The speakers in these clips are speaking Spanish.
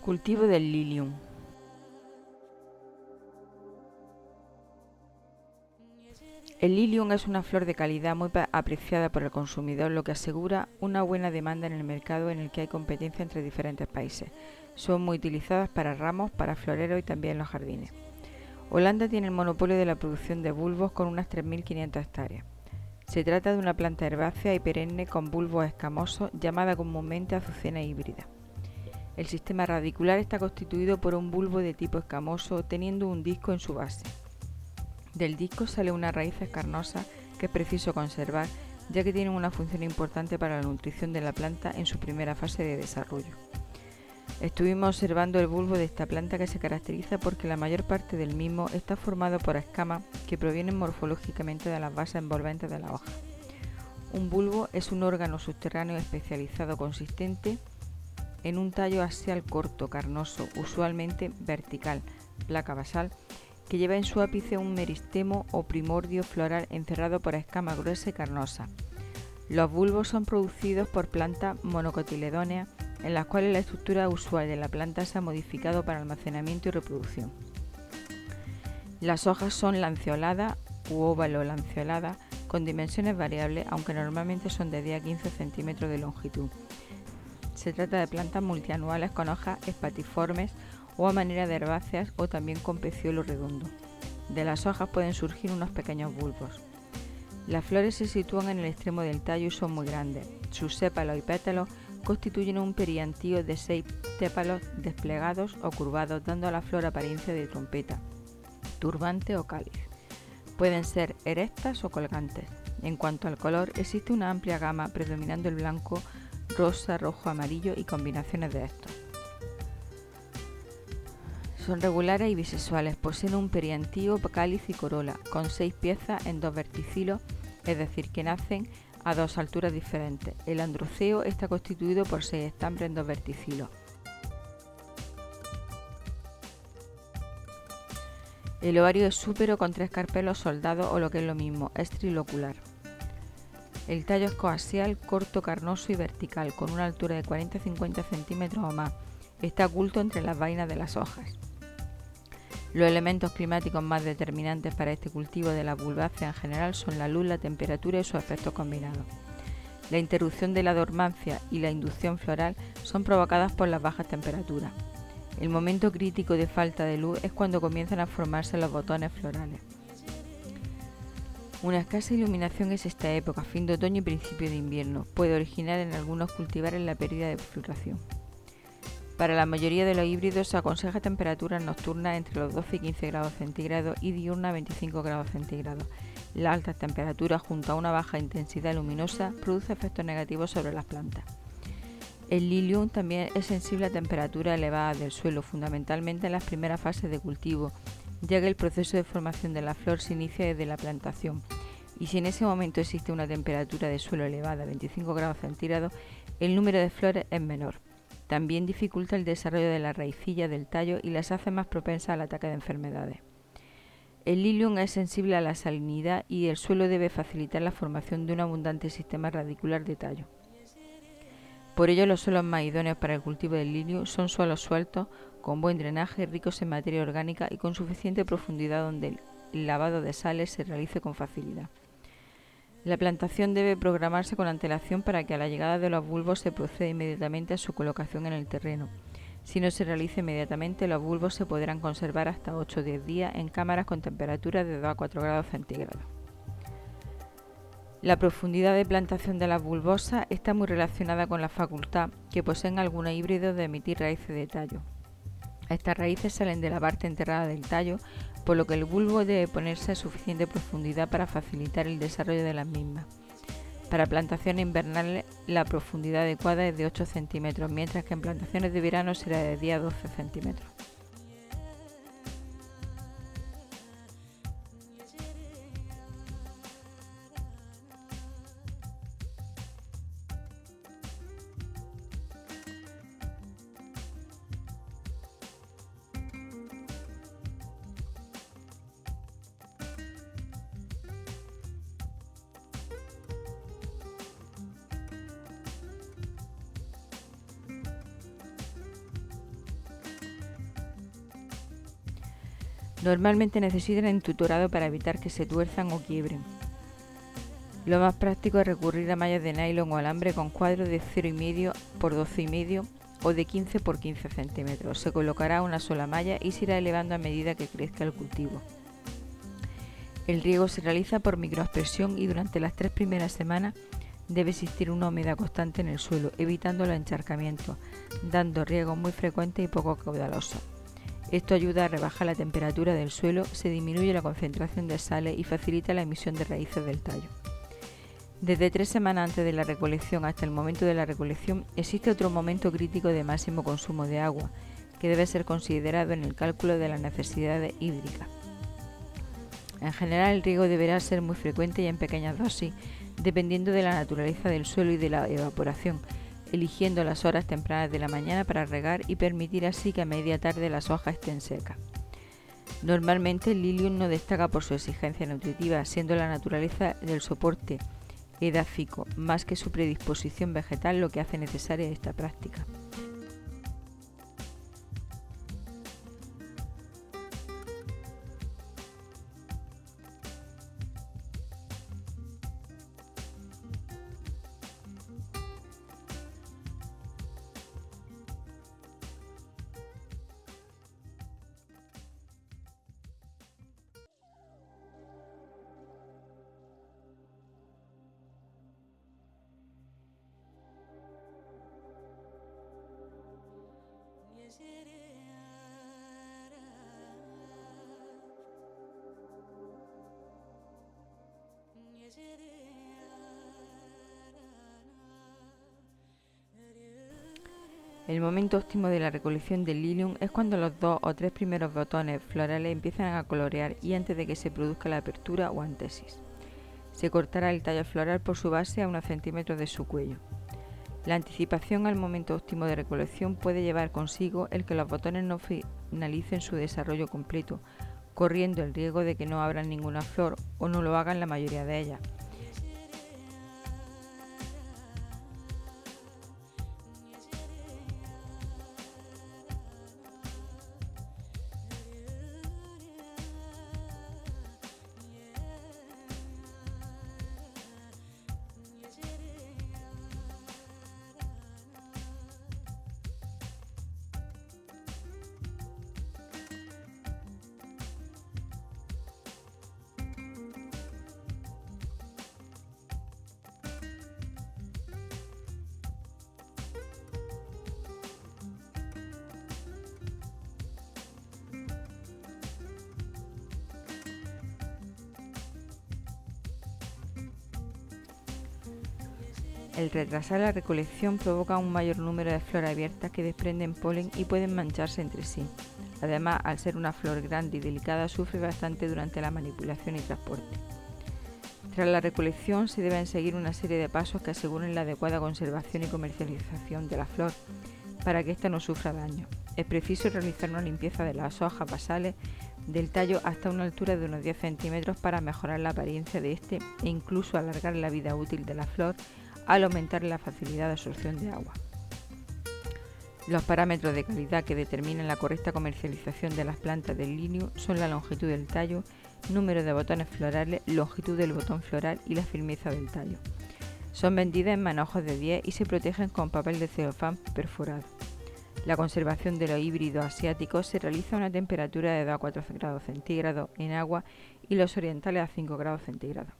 Cultivo del lilium. El lilium es una flor de calidad muy apreciada por el consumidor, lo que asegura una buena demanda en el mercado en el que hay competencia entre diferentes países. Son muy utilizadas para ramos, para floreros y también en los jardines. Holanda tiene el monopolio de la producción de bulbos con unas 3.500 hectáreas. Se trata de una planta herbácea y perenne con bulbos escamosos llamada comúnmente azucena híbrida. El sistema radicular está constituido por un bulbo de tipo escamoso teniendo un disco en su base. Del disco sale una raíz carnosa que es preciso conservar, ya que tiene una función importante para la nutrición de la planta en su primera fase de desarrollo. Estuvimos observando el bulbo de esta planta, que se caracteriza porque la mayor parte del mismo está formado por escamas que provienen morfológicamente de las bases envolventes de la hoja. Un bulbo es un órgano subterráneo especializado consistente en un tallo axial corto, carnoso, usualmente vertical, placa basal, que lleva en su ápice un meristemo o primordio floral encerrado por escamas gruesas y carnosas. Los bulbos son producidos por plantas monocotiledóneas en las cuales la estructura usual de la planta se ha modificado para almacenamiento y reproducción. Las hojas son lanceoladas u óvalo-lanceoladas con dimensiones variables, aunque normalmente son de 10 a 15 centímetros de longitud. Se trata de plantas multianuales con hojas espatiformes o a manera de herbáceas o también con peciolo redondo. De las hojas pueden surgir unos pequeños bulbos. Las flores se sitúan en el extremo del tallo y son muy grandes. Sus sépalos y pétalos constituyen un periantío de 6 tépalos desplegados o curvados, dando a la flor apariencia de trompeta, turbante o cáliz. Pueden ser erectas o colgantes. En cuanto al color, existe una amplia gama, predominando el blanco, rosa, rojo, amarillo y combinaciones de estos. Son regulares y bisexuales, poseen un periantío, cáliz y corola, con 6 piezas en 2 verticilos, es decir, que nacen a 2 alturas diferentes. El androceo está constituido por 6 estambres en 2 verticilos. El ovario es súpero con 3 carpelos soldados o, lo que es lo mismo, es trilocular. El tallo es coaxial, corto, carnoso y vertical, con una altura de 40-50 centímetros o más. Está oculto entre las vainas de las hojas. Los elementos climáticos más determinantes para este cultivo de la bulbácea en general son la luz, la temperatura y sus efectos combinados. La interrupción de la dormancia y la inducción floral son provocadas por las bajas temperaturas. El momento crítico de falta de luz es cuando comienzan a formarse los botones florales. Una escasa iluminación es esta época, fin de otoño y principio de invierno. Puede originar en algunos cultivares la pérdida de floración. Para la mayoría de los híbridos se aconseja temperaturas nocturnas entre los 12 y 15 grados centígrados y diurnas a 25 grados centígrados. Las altas temperaturas junto a una baja intensidad luminosa producen efectos negativos sobre las plantas. El lilium también es sensible a temperaturas elevadas del suelo, fundamentalmente en las primeras fases de cultivo, ya que el proceso de formación de la flor se inicia desde la plantación, y si en ese momento existe una temperatura de suelo elevada a 25 grados centígrados, el número de flores es menor. También dificulta el desarrollo de la raicilla del tallo y las hace más propensas al ataque de enfermedades. El lilium es sensible a la salinidad y el suelo debe facilitar la formación de un abundante sistema radicular de tallo. Por ello, los suelos más idóneos para el cultivo del lilium son suelos sueltos, con buen drenaje, ricos en materia orgánica y con suficiente profundidad donde el lavado de sales se realice con facilidad. La plantación debe programarse con antelación para que a la llegada de los bulbos se proceda inmediatamente a su colocación en el terreno. Si no se realiza inmediatamente, los bulbos se podrán conservar hasta 8 o 10 días en cámaras con temperaturas de 2 a 4 grados centígrados. La profundidad de plantación de las bulbosas está muy relacionada con la facultad que poseen algunos híbridos de emitir raíces de tallo. Estas raíces salen de la parte enterrada del tallo, por lo que el bulbo debe ponerse a suficiente profundidad para facilitar el desarrollo de las mismas. Para plantaciones invernales, la profundidad adecuada es de 8 centímetros, mientras que en plantaciones de verano será de 10 a 12 centímetros. Normalmente necesitan entutorado para evitar que se tuerzan o quiebren. Lo más práctico es recurrir a mallas de nylon o alambre con cuadros de 0,5 por 12,5 o de 15 por 15 centímetros. Se colocará una sola malla y se irá elevando a medida que crezca el cultivo. El riego se realiza por microaspersión y durante las 3 primeras semanas debe existir una humedad constante en el suelo, evitando los encharcamientos, dando riegos muy frecuentes y poco caudalosos. Esto ayuda a rebajar la temperatura del suelo, se disminuye la concentración de sales y facilita la emisión de raíces del tallo. Desde 3 semanas antes de la recolección hasta el momento de la recolección existe otro momento crítico de máximo consumo de agua, que debe ser considerado en el cálculo de las necesidades hídricas. En general, el riego deberá ser muy frecuente y en pequeñas dosis, dependiendo de la naturaleza del suelo y de la evaporación, eligiendo las horas tempranas de la mañana para regar y permitir así que a media tarde las hojas estén secas. Normalmente el lilium no destaca por su exigencia nutritiva, siendo la naturaleza del soporte edáfico más que su predisposición vegetal lo que hace necesaria esta práctica. El momento óptimo de la recolección del lilium es cuando los 2 o 3 primeros botones florales empiezan a colorear y antes de que se produzca la apertura o antesis. Se cortará el tallo floral por su base a unos centímetros de su cuello. La anticipación al momento óptimo de recolección puede llevar consigo el que los botones no finalicen su desarrollo completo, corriendo el riesgo de que no abran ninguna flor o no lo hagan la mayoría de ellas. El retrasar la recolección provoca un mayor número de flores abiertas que desprenden polen y pueden mancharse entre sí. Además, al ser una flor grande y delicada, sufre bastante durante la manipulación y transporte. Tras la recolección se deben seguir una serie de pasos que aseguren la adecuada conservación y comercialización de la flor para que ésta no sufra daño. Es preciso realizar una limpieza de las hojas basales del tallo hasta una altura de unos 10 centímetros para mejorar la apariencia de este e incluso alargar la vida útil de la flor al aumentar la facilidad de absorción de agua. Los parámetros de calidad que determinan la correcta comercialización de las plantas del lilium son la longitud del tallo, número de botones florales, longitud del botón floral y la firmeza del tallo. Son vendidas en manojos de 10 y se protegen con papel de celofán perforado. La conservación de los híbridos asiáticos se realiza a una temperatura de 2 a 4 grados centígrados en agua y los orientales a 5 grados centígrados.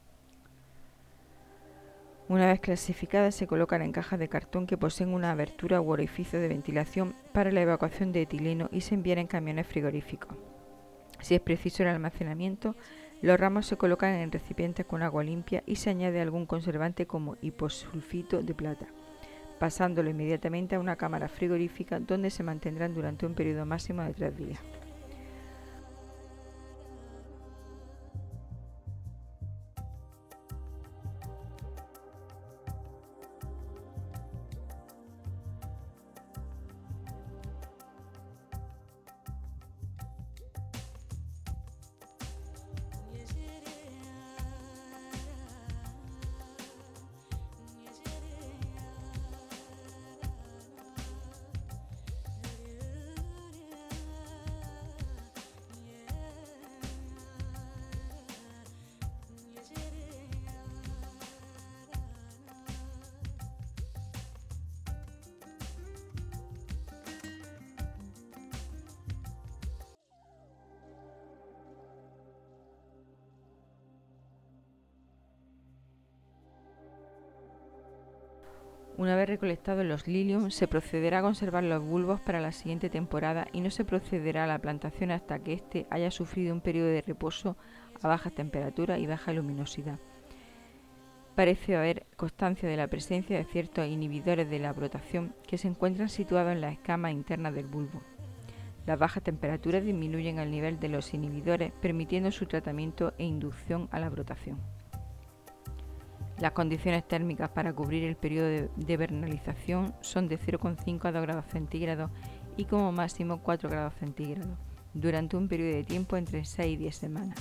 Una vez clasificadas se colocan en cajas de cartón que poseen una abertura u orificio de ventilación para la evacuación de etileno y se envían en camiones frigoríficos. Si es preciso el almacenamiento, los ramos se colocan en recipientes con agua limpia y se añade algún conservante como hiposulfito de plata, pasándolo inmediatamente a una cámara frigorífica donde se mantendrán durante un periodo máximo de 3 días. Una vez recolectados los lilium, se procederá a conservar los bulbos para la siguiente temporada y no se procederá a la plantación hasta que éste haya sufrido un periodo de reposo a bajas temperaturas y baja luminosidad. Parece haber constancia de la presencia de ciertos inhibidores de la brotación que se encuentran situados en las escamas internas del bulbo. Las bajas temperaturas disminuyen el nivel de los inhibidores, permitiendo su tratamiento e inducción a la brotación. Las condiciones térmicas para cubrir el periodo de vernalización son de 0,5 a 2 grados centígrados y como máximo 4 grados centígrados, durante un periodo de tiempo entre 6 y 10 semanas.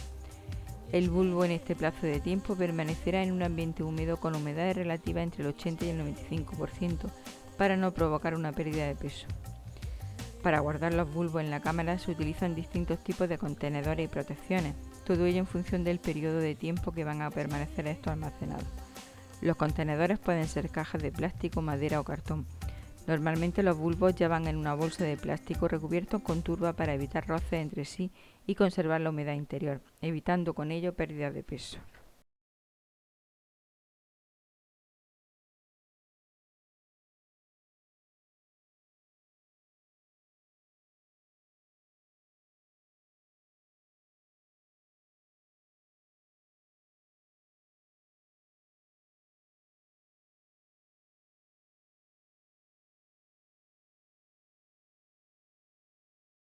El bulbo en este plazo de tiempo permanecerá en un ambiente húmedo con humedad relativa entre el 80 y el 95% para no provocar una pérdida de peso. Para guardar los bulbos en la cámara se utilizan distintos tipos de contenedores y protecciones, todo ello en función del periodo de tiempo que van a permanecer estos almacenados. Los contenedores pueden ser cajas de plástico, madera o cartón. Normalmente los bulbos ya van en una bolsa de plástico recubiertos con turba para evitar roces entre sí y conservar la humedad interior, evitando con ello pérdida de peso.